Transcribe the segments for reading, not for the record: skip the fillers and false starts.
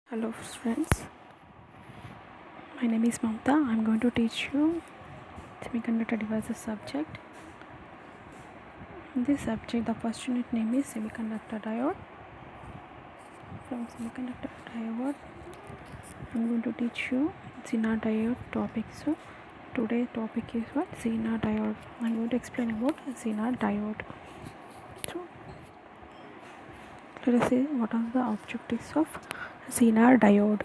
Hello friends, my name is Mamta. I'm going to teach you semiconductor devices subject. In this subject, the first unit name is semiconductor diode. From semiconductor diode, I'm going to teach you Zener diode topic. So today's topic is what? Zener diode. I'm going to explain about Zener diode. So let us see what are the objectives of Zener diode.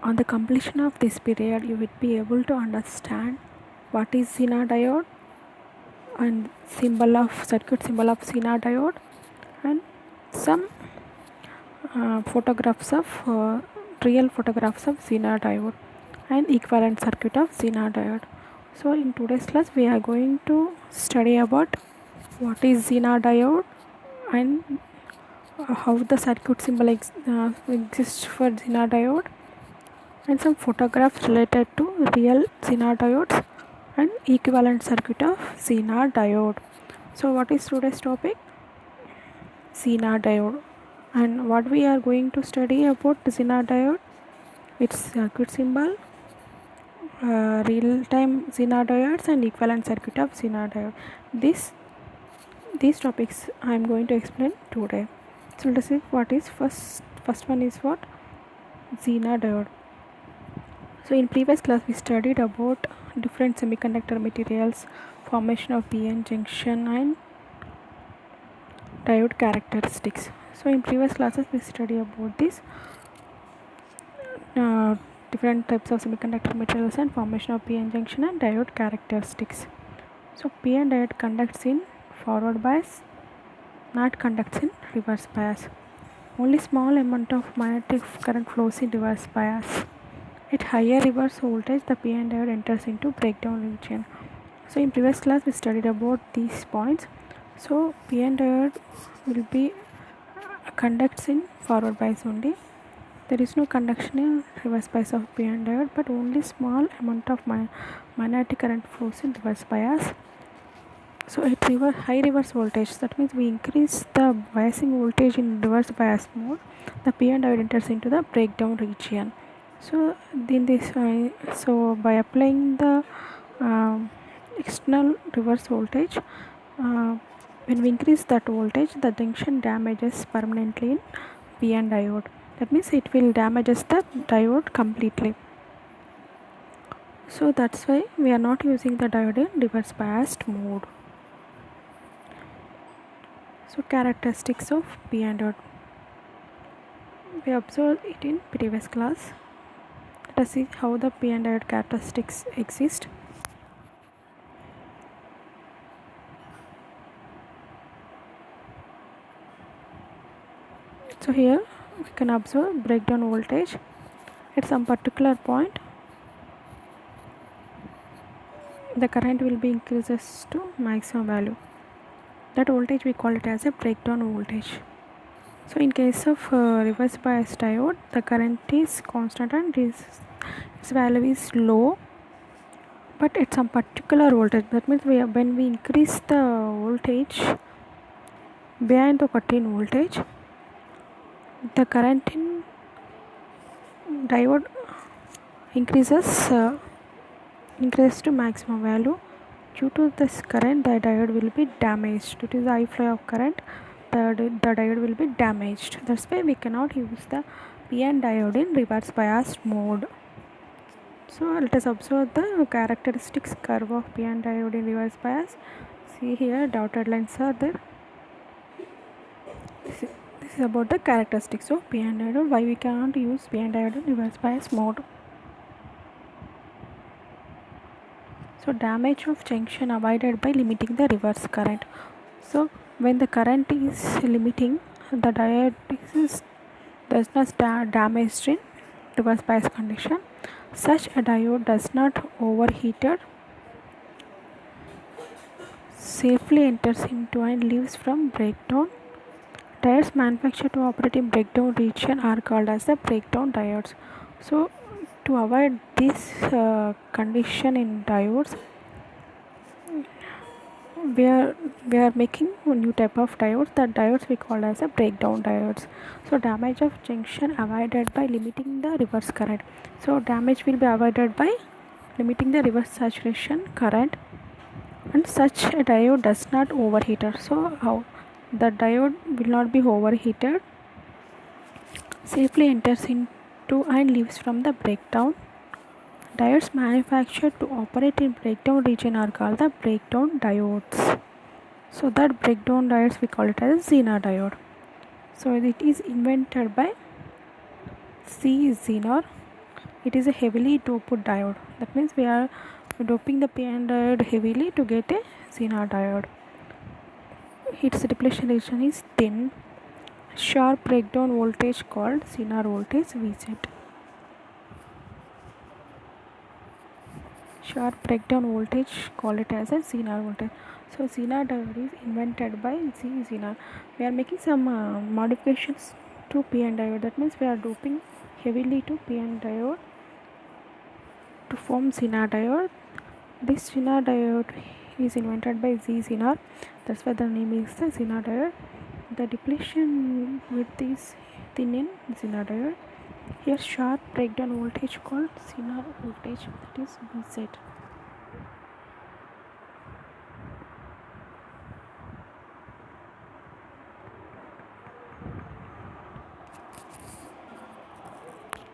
On the completion of this period, you will be able to understand what is Zener diode and circuit symbol of Zener diode and some photographs of real photographs of Zener diode and equivalent circuit of Zener diode. So in today's class we are going to study about what is Zener diode and how the circuit symbol exists for Zener diode and some photographs related to real Zener diodes and equivalent circuit of Zener diode. So what is today's topic? Zener diode. And what we are going to study about Zener diode? Its circuit symbol, real-time Zener diodes and equivalent circuit of Zener diode. These topics I am going to explain today. So let's see what is first one is what? Zener diode. So in previous class we studied about different semiconductor materials, formation of p-n junction and diode characteristics. So in previous classes we studied about this different types of semiconductor materials and formation of p-n junction and diode characteristics. So p-n diode conducts in forward bias, not conducts in reverse bias. Only small amount of magnetic current flows in reverse bias. At higher reverse voltage, the p-n diode enters into breakdown region. So in previous class we studied about these points. So p-n diode will be conducts in forward bias only. There is no conduction in reverse bias of p-n diode, but only small amount of magnetic current flows in reverse bias. So at high reverse voltage, that means we increase the biasing voltage in reverse bias mode, the p-n diode enters into the breakdown region. So in this, by applying the external reverse voltage, when we increase that voltage, the junction damages permanently in p-n diode. That means it will damages the diode completely. So that's why we are not using the diode in reverse biased mode. So characteristics of p-n diode. We observed it in previous class. Let us see how the p-n diode characteristics exist. So here we can observe breakdown voltage at some particular point. The current will be increases to maximum value. That voltage we call it as a breakdown voltage. So in case of reverse bias diode, the current is constant and its value is low, but at some particular voltage. That means when we increase the voltage behind the cut-in voltage, the current in diode increases to maximum value. Due to this current, the diode will be damaged. Due to the high flow of current, the diode will be damaged. That's why we cannot use the p-n diode in reverse biased mode. So let us observe the characteristics curve of p-n diode in reverse bias. See here, dotted lines are there. This is about the characteristics of p-n diode. Why we cannot use p-n diode in reverse bias mode. So damage of junction avoided by limiting the reverse current. So when the current is limiting, the diode does not damaged in reverse bias condition. Such a diode does not overheated, safely enters into and leaves from breakdown. Diodes manufactured to operate in breakdown region are called as the breakdown diodes. So to avoid this condition in diodes, we are making a new type of diodes. That diodes we call as a breakdown diodes. So damage of junction avoided by limiting the reverse current. So damage will be avoided by limiting the reverse saturation current, and such a diode does not overheat. So how the diode will not be overheated, safely enters into and leaves from the breakdown. Diodes manufactured to operate in breakdown region are called the breakdown diodes. So that breakdown diodes we call it as Zener diode. So it is invented by C. Zener. It is a heavily doped diode. That means we are doping the PN diode heavily to get a Zener diode. Its depletion region is thin. Sharp breakdown voltage called Zener voltage Vz. Sharp breakdown voltage, call it as a Zener voltage. So Zener diode is invented by C. Zener. We are making some modifications to PN diode. That means we are doping heavily to PN diode to form Zener diode. This Zener diode is invented by Z. Zener. That's why the name is the Zener diode. The depletion width is thin in Zener diode. Here sharp breakdown voltage called Zener voltage, that is Vz.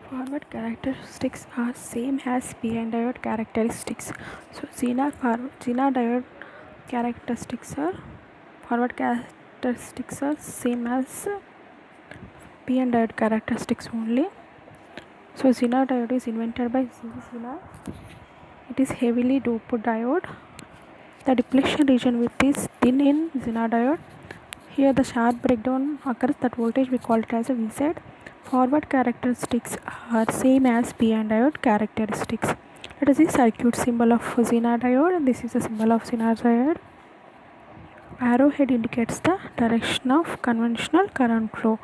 Forward characteristics are same as PN diode characteristics. So Zener diode characteristics are forward characteristics are same as PN diode characteristics only. So Zener diode is invented by Z. Zener. It is heavily doped diode. The depletion region width is thin in Zener diode. Here the sharp breakdown occurs, that voltage we call it as a Vz. Forward characteristics are same as PN diode characteristics. Let us see circuit symbol of Zener diode. This is the symbol of Zener diode. Arrowhead indicates the direction of conventional current flow.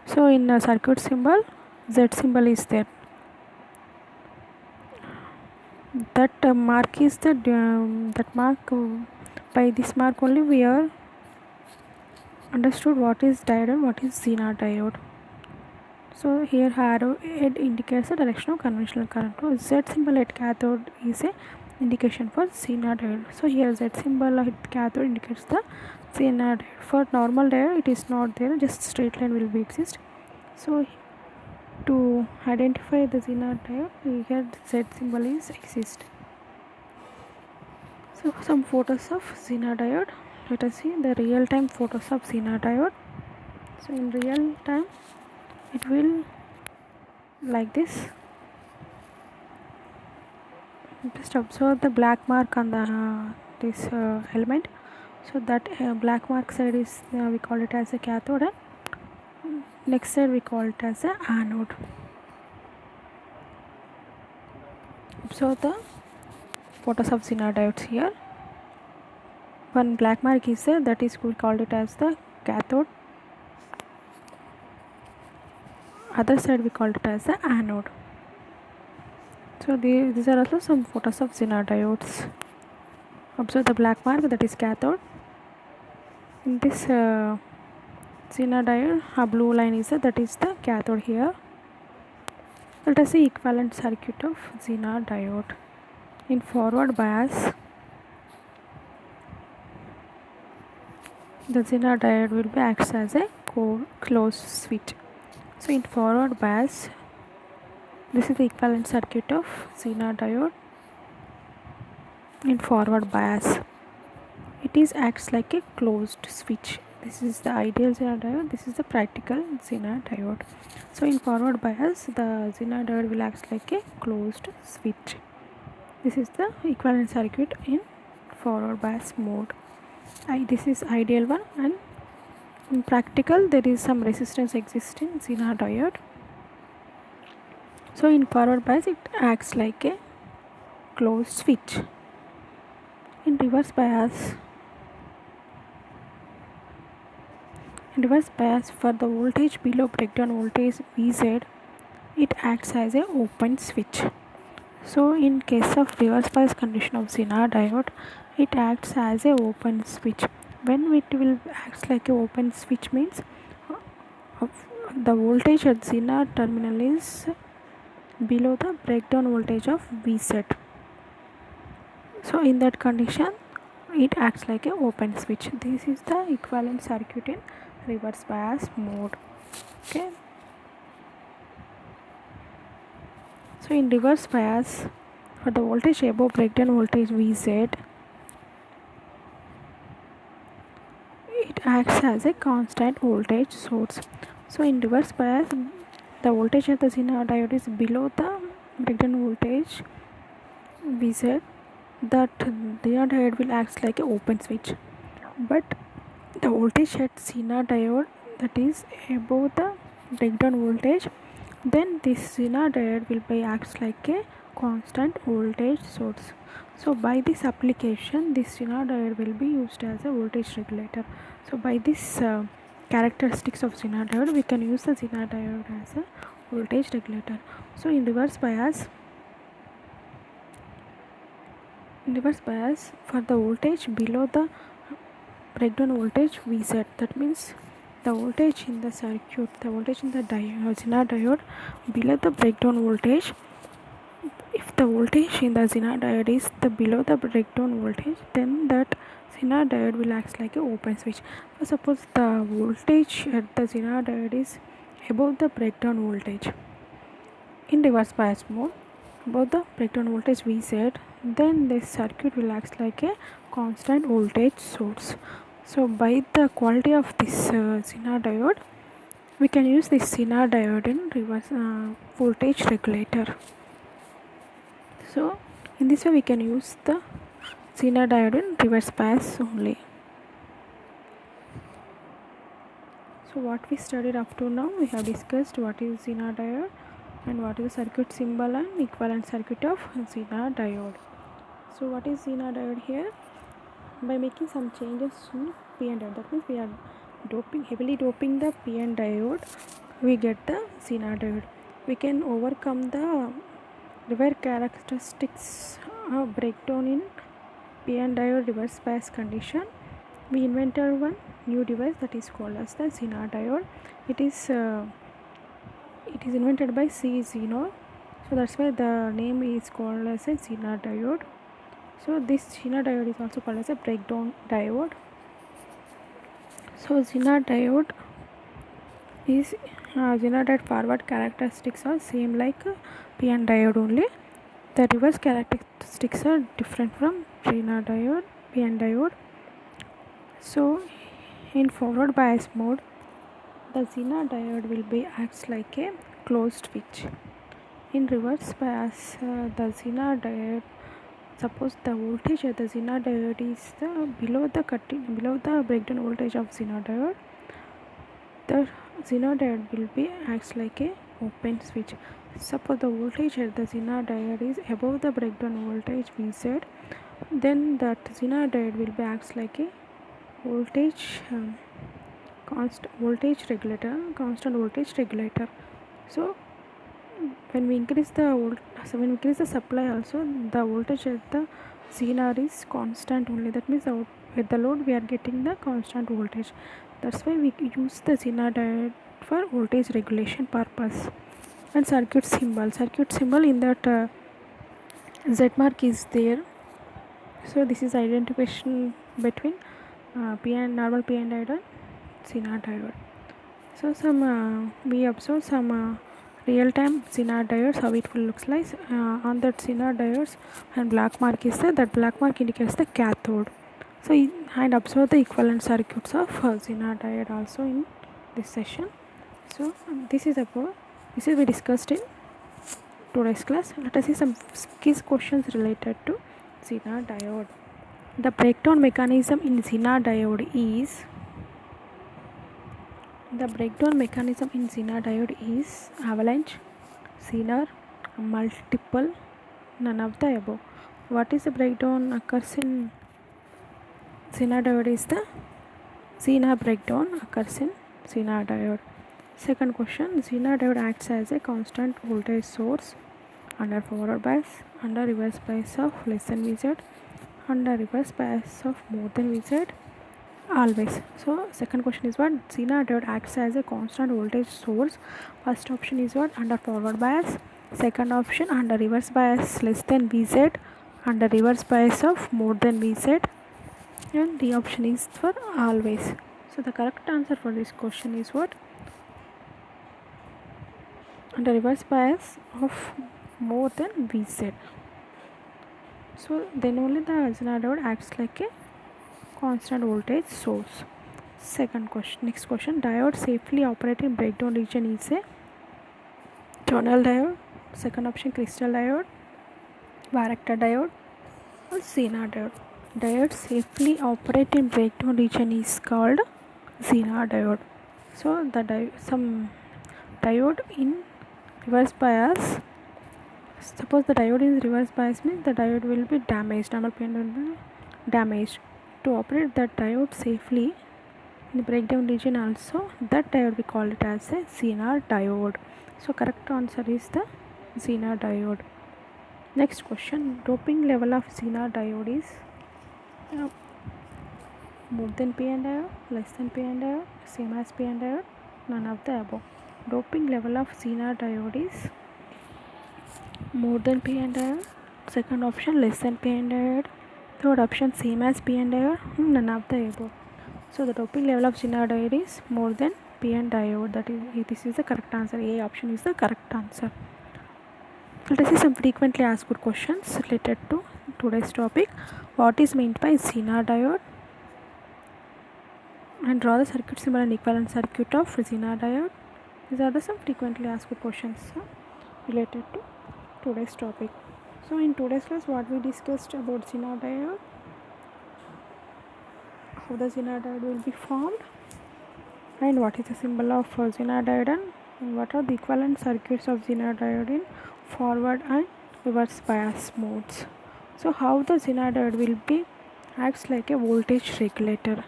So in a circuit symbol, Z symbol is there. That mark is the that mark. By this mark only we are understood what is diode and what is Zener diode. So here arrowhead indicates the direction of conventional current. So Z symbol at cathode is a indication for Zener diode. So here Z symbol at cathode indicates the Zener diode. For normal diode it is not there, just straight line will be exist. So to identify the Zener diode, here Z symbol is exist. So some photos of Zener diode. Let us see the real time photos of Zener diode. So in real time it will like this. Just observe the black mark on the this element. So that black mark side is we call it as a cathode, and next side we call it as a anode. Observe the photos of Zener diodes here. One black mark is there, that is we called it as the cathode. Other side we called it as the anode. So these are also some photos of Zener diodes. Observe the black mark, that is cathode. In this Zener diode, a blue line is there, that is the cathode here. Let us see equivalent circuit of Zener diode. In forward bias, the Zener diode will be acts as a closed switch. So in forward bias, this is the equivalent circuit of Zener diode. In forward bias, it is acts like a closed switch. This is the ideal Zener diode, this is the practical Zener diode. So in forward bias, the Zener diode will act like a closed switch. This is the equivalent circuit in forward bias mode. This is ideal one, and in practical there is some resistance exists in Zener diode. So in forward bias it acts like a closed switch. In reverse bias, for the voltage below breakdown voltage Vz, it acts as a open switch. So in case of reverse bias condition of Zener diode, it acts as a open switch. When it will acts like a open switch means the voltage at Zener terminal is below the breakdown voltage of Vset. So in that condition it acts like a open switch. This is the equivalent circuit in reverse bias mode. Okay. So in reverse bias, for the voltage above breakdown voltage Vz, it acts as a constant voltage source. So in reverse bias, the voltage of the Zener diode is below the breakdown voltage Vz. That Zener diode will act like a open switch. But the voltage at Zener diode that is above the breakdown voltage, then this Zener diode will be acts like a constant voltage source. So by this application, this Zener diode will be used as a voltage regulator. So by this characteristics of Zener diode, we can use the Zener diode as a voltage regulator. So in reverse bias for the voltage below the breakdown voltage Vz, that means the voltage in the circuit, the voltage in the Zener diode below the breakdown voltage. If the voltage in the Zener diode is below the breakdown voltage, then that Zener diode will act like a open switch. So suppose the voltage at the Zener diode is above the breakdown voltage in reverse bias mode, above the breakdown voltage Vz, then this circuit will act like a constant voltage source. So by the quality of this Zener diode, we can use this Zener diode in reverse voltage regulator. So in this way we can use the Zener diode in reverse bias only. So what we studied up to now, we have discussed what is Zener diode and what is the circuit symbol and equivalent circuit of Zener diode. So what is Zener diode here? By making some changes in PN diode, that means we are heavily doping the PN diode, we get the Zener diode. We can overcome the rare characteristics of breakdown in PN diode reverse bias condition. We invented one new device that is called as the Zener diode. It is invented by C. Zener, so that's why the name is called as a Zener diode. So this Zener diode is also called as a breakdown diode. So Zener diode forward characteristics are same like PN diode only. The reverse characteristics are different from Zener diode, PN diode. So in forward bias mode, the Zener diode will be acts like a closed switch. In reverse bias, the Zener diode, suppose the voltage at the Zener diode is below the breakdown voltage of Zener diode, the Zener diode will be acts like a open switch. Suppose the voltage at the Zener diode is above the breakdown voltage Vz, then that Zener diode will be acts like a constant voltage regulator. So when we increase the supply also, the voltage at the Zener is constant only. That means at the load we are getting the constant voltage. That's why we use the Zener diode for voltage regulation purpose. And circuit symbol in that Z mark is there. So this is identification between normal PN diode and Zener diode. So we observe some real-time Zener diodes, how it will looks like on that Zener diodes, and black mark is there. That black mark indicates the cathode. So and observe the equivalent circuits of Zener diode also in this session. So this is we discussed in today's class. Let us see some quiz questions related to Zener diode. The breakdown mechanism in Zener diode is avalanche, Zener, multiple, none of the above. What is the breakdown occurs in Zener diode is the Zener breakdown occurs in Zener diode. Second question, Zener diode acts as a constant voltage source. under forward bias, under reverse bias of less than Vz, under reverse bias of more than Vz, always. So second question is what? Zener diode acts as a constant voltage source. First option is what? Under forward bias. Second option under reverse bias less than Vz, under reverse bias of more than Vz, and the option is for always. So the correct answer for this question is what? Under reverse bias of more than Vz. So then only the Zener diode acts like a constant voltage source. Second question. Next question. Diode safely operate in breakdown region is a tunnel diode. Second option crystal diode, varactor diode, or Zener diode. Diode safely operate in breakdown region is called Zener diode. So the some diode in reverse bias. Suppose the diode is reverse bias means the diode will be damaged. Normal PN will be damaged. To operate that diode safely in the breakdown region also, that diode we call it as a Zener diode. So correct answer is the Zener diode. Next question. Doping level of Zener diode is more than p-n diode, less than p-n diode, same as p-n diode, none of the above. Doping level of Zener diode is more than p-n diode, second option less than p-n diode, third option same as p-n diode, none of the above. So the doping level of Zener diode is more than p-n diode. That is, this is the correct answer. A option is the correct answer. Let us see some frequently asked questions related to today's topic. What is meant by Zener diode? And draw the circuit symbol and equivalent circuit of Zener diode. These are the some frequently asked questions related to today's topic. So in today's class, what we discussed about Zener diode, how the Zener diode will be formed, and what is the symbol of Zener diode, and what are the equivalent circuits of Zener diode in forward and reverse bias modes. So how the Zener diode will be acts like a voltage regulator.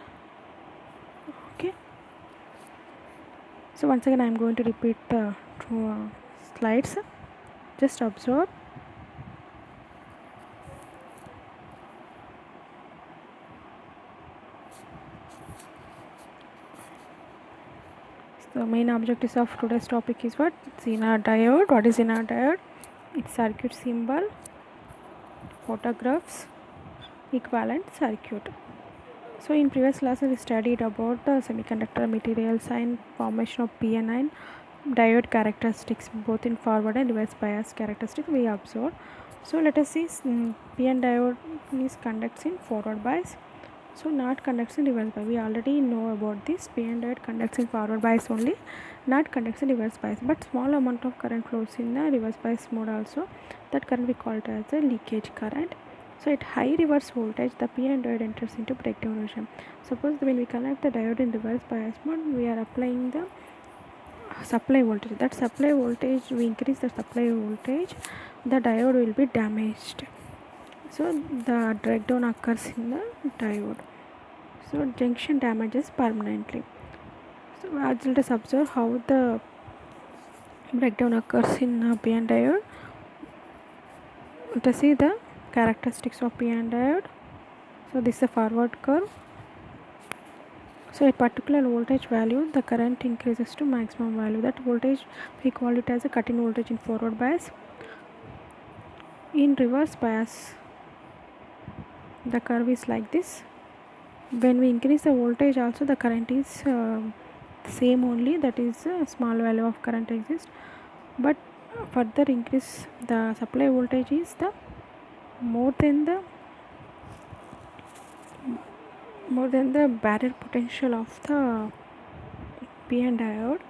Okay. So once again I am going to repeat the slides. Just observe. The main objectives of today's topic is what? Zener diode. What is Zener diode? Its circuit symbol, photographs, equivalent circuit. So in previous classes we studied about the semiconductor materials and formation of PN diode characteristics, both in forward and reverse bias characteristics we observed. So let us see, PN diode is conducts in forward bias, so not conducts in reverse bias. We already know about this. PN diode conducts in forward bias only, not conducts in reverse bias, but small amount of current flows in the reverse bias mode also. That current we call it as a leakage current. So at high reverse voltage, the PN diode enters into breakdown region. Suppose when we connect the diode in reverse bias mode, we are applying the supply voltage. That supply voltage, we increase the supply voltage, the diode will be damaged. So the breakdown occurs in the diode. So junction damages permanently. So let us observe how the breakdown occurs in PN diode. Let us see the characteristics of PN diode. So this is a forward curve. So at particular voltage value, the current increases to maximum value. That voltage we call it as a cut-in voltage in forward bias. In reverse bias, the curve is like this. When we increase the voltage also, the current is same only, that is a small value of current exists, but further increase the supply voltage is the more than the barrier potential of the PN diode,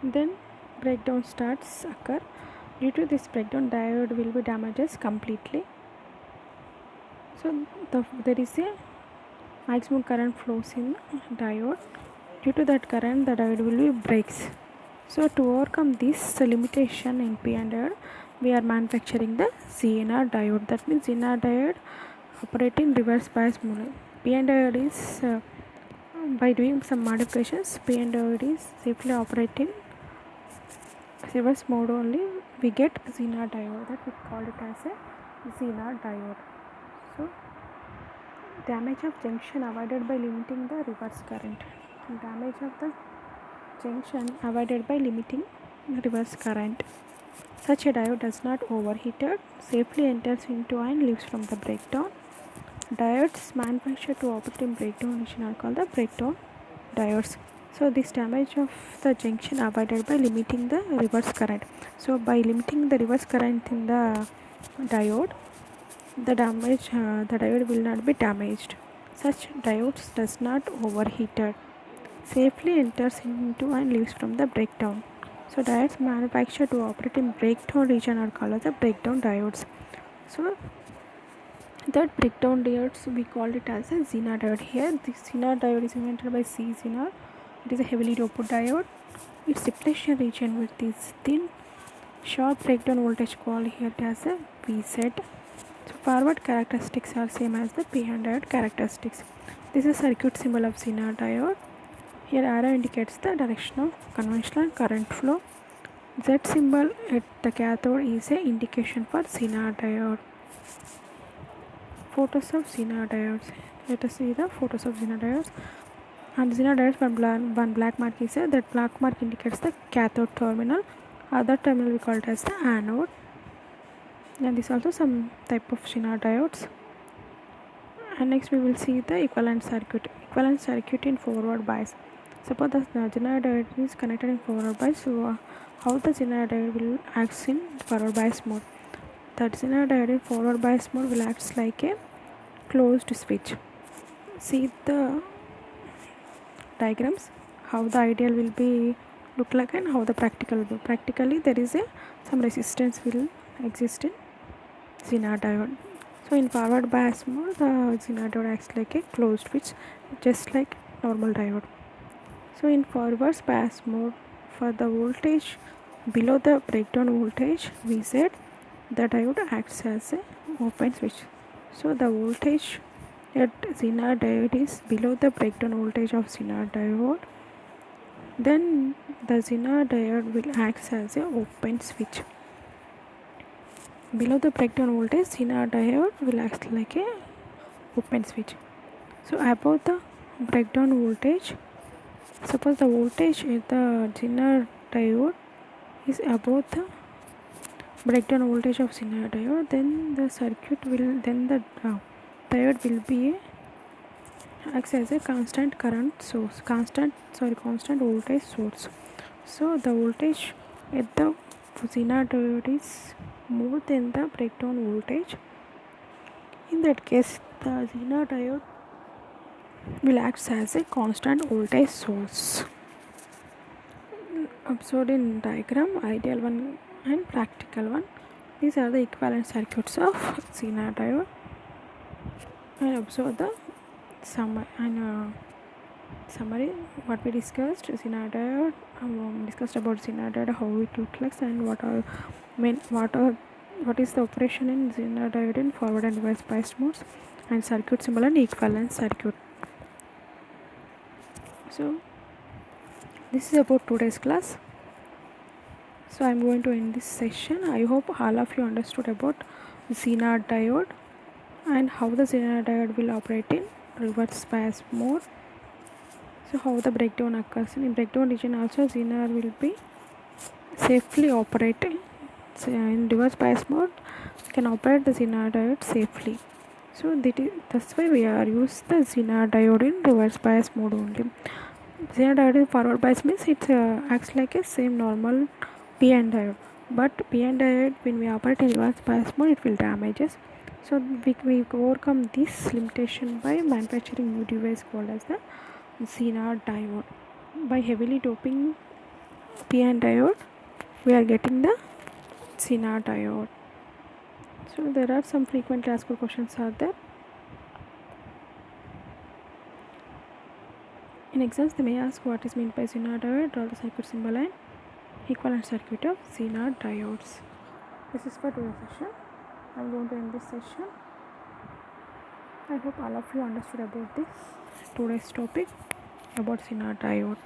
then breakdown starts occur. Due to this breakdown, diode will be damages completely. So there is a maximum current flows in diode. Due to that current, the diode will be breaks. So to overcome this limitation in PN diode, we are manufacturing the Zener diode. That means Zener diode operate in reverse bias mode. PN diode is by doing some modifications, PN diode is safely operating reverse mode only we get Zener diode, that we call it as a Zener diode. So damage of junction avoided by limiting the reverse current. Damage of the junction avoided by limiting the reverse current. Such a diode does not overheated, safely enters into and leaves from the breakdown. Diodes manufactured to operate in breakdown region are called the breakdown diodes. So this damage of the junction avoided by limiting the reverse current. So by limiting the reverse current in the diode, the diode will not be damaged. Such diodes does not overheated, safely enters into and leaves from the breakdown. So diodes manufactured to operate in breakdown region are called as the breakdown diodes. So that breakdown diodes we call it as a Zener diode. Here this Zener diode is invented by C. Zener. It is a heavily doped diode. Its depletion region with is thin. Sharp breakdown voltage called here as a VZ. So forward characteristics are same as the p-n diode characteristics. This is a circuit symbol of Zener diode. Here arrow indicates the direction of conventional current flow. Z symbol at the cathode is a indication for Zener diode. Photos of Zener diodes. Let us see the photos of Zener diodes. And Zener diodes, one black mark is there. That black mark indicates the cathode terminal. Other terminal we call it as the anode. And this also some type of Zener diodes. And next we will see the equivalent circuit. Equivalent circuit in forward bias. Suppose the Zener diode is connected in forward bias. So how the Zener diode will act in forward bias mode? The Zener diode in forward bias mode will act like a closed switch. See the diagrams how the ideal will be look like and how the practical will be. Practically there is a some resistance will exist in Zener diode. So in forward bias mode the Zener diode acts like a closed switch just like normal diode. So in forward bias mode, for the voltage below the breakdown voltage Vz, the diode acts as a open switch. So the voltage at Zener diode is below the breakdown voltage of Zener diode, then the Zener diode will act as a open switch. Below the breakdown voltage, Zener diode will act like a open switch. So above the breakdown voltage, suppose the voltage at the Zener diode is above the breakdown voltage of Zener diode, then the circuit will, then the diode will be acts as a constant current source, constant voltage source. So the voltage at the Zener diode is more than the breakdown voltage. In that case, the Zener diode will act as a constant voltage source. Observed in diagram, ideal one and practical one. These are the equivalent circuits of Zener diode. And observe the summary what we discussed. Zener diode, discussed about Zener diode, how it looks like, and what is the operation in Zener diode in forward and reverse biased modes, and circuit symbol and equivalent circuit. So this is about today's class. So I am going to end this session. I hope all of you understood about Zener diode and how the Zener diode will operate in reverse bias mode. So how the breakdown occurs in breakdown region also Zener will be safely operating. So in reverse bias mode we can operate the Zener diode safely. So that's why we are use the Zener diode in reverse bias mode only. Zener diode in forward bias means it acts like a same normal p-n diode, but p-n diode when we operate in reverse bias mode it will damage us. So we overcome this limitation by manufacturing new device called as the Zener diode. By heavily doping p-n diode we are getting the Zener diode. So there are some frequently asked questions are there. In exams they may ask what is meant by Zener diode, draw the circuit symbol and equivalent circuit of Zener diodes. This is for today's session. I am going to end this session. I hope all of you understood about this today's topic about Zener diode.